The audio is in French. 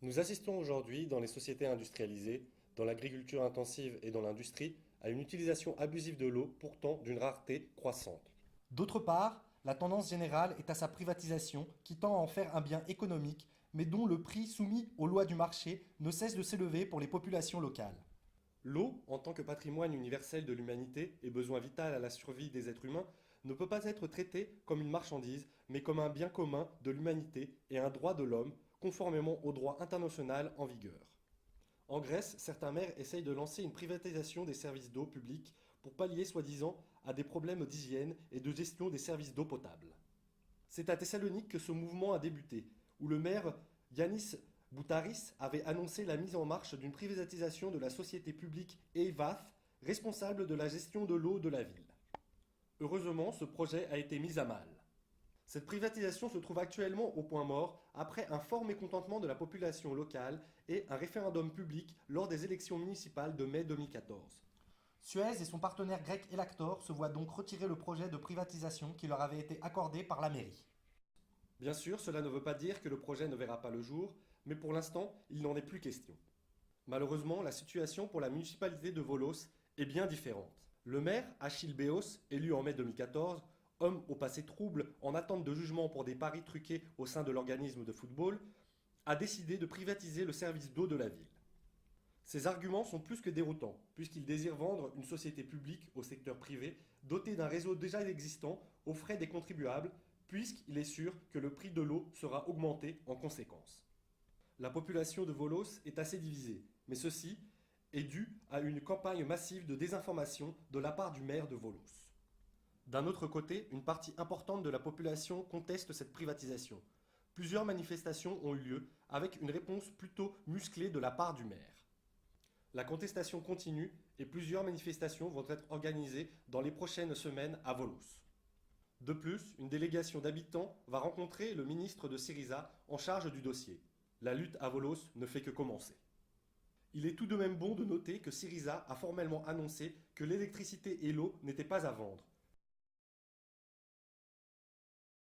Nous assistons aujourd'hui dans les sociétés industrialisées, dans l'agriculture intensive et dans l'industrie, à une utilisation abusive de l'eau, pourtant d'une rareté croissante. D'autre part, la tendance générale est à sa privatisation qui tend à en faire un bien économique, mais dont le prix soumis aux lois du marché ne cesse de s'élever pour les populations locales. L'eau, en tant que patrimoine universel de l'humanité et besoin vital à la survie des êtres humains, ne peut pas être traitée comme une marchandise, mais comme un bien commun de l'humanité et un droit de l'homme, conformément au droit international en vigueur. En Grèce, certains maires essayent de lancer une privatisation des services d'eau publics pour pallier soi-disant à des problèmes d'hygiène et de gestion des services d'eau potable. C'est à Thessalonique que ce mouvement a débuté, où le maire Yanis Boutaris avait annoncé la mise en marche d'une privatisation de la société publique EIVAF, responsable de la gestion de l'eau de la ville. Heureusement, ce projet a été mis à mal. Cette privatisation se trouve actuellement au point mort après un fort mécontentement de la population locale et un référendum public lors des élections municipales de mai 2014. Suez et son partenaire grec Elactor se voient donc retirer le projet de privatisation qui leur avait été accordé par la mairie. Bien sûr, cela ne veut pas dire que le projet ne verra pas le jour, mais pour l'instant, il n'en est plus question. Malheureusement, la situation pour la municipalité de Volos est bien différente. Le maire, Achille Béos, élu en mai 2014, homme au passé trouble en attente de jugement pour des paris truqués au sein de l'organisme de football, a décidé de privatiser le service d'eau de la ville. Ces arguments sont plus que déroutants, puisqu'il désire vendre une société publique au secteur privé, dotée d'un réseau déjà existant, aux frais des contribuables, puisqu'il est sûr que le prix de l'eau sera augmenté en conséquence. La population de Volos est assez divisée, mais ceci est dû à une campagne massive de désinformation de la part du maire de Volos. D'un autre côté, une partie importante de la population conteste cette privatisation. Plusieurs manifestations ont eu lieu, avec une réponse plutôt musclée de la part du maire. La contestation continue et plusieurs manifestations vont être organisées dans les prochaines semaines à Volos. De plus, une délégation d'habitants va rencontrer le ministre de Syriza en charge du dossier. La lutte à Volos ne fait que commencer. Il est tout de même bon de noter que Syriza a formellement annoncé que l'électricité et l'eau n'étaient pas à vendre,